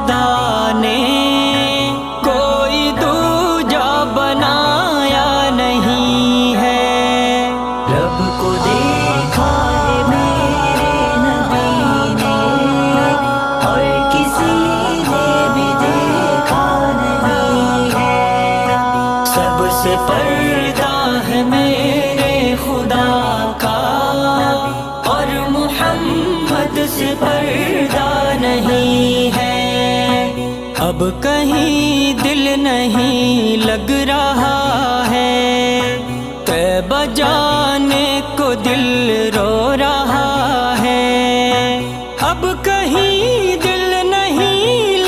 خدا نے کوئی دوجا بنایا نہیں ہے۔ رب کو دیکھا ہے میرے نبی نے، اور کسی نے بھی دیکھا نہیں ہے۔ سب سے پردہ ہے میرے خدا کا، اور محمد سے پردہ نہیں ہے۔ اب کہیں دل نہیں لگ رہا ہے، طیبہ جانے کو دل رو رہا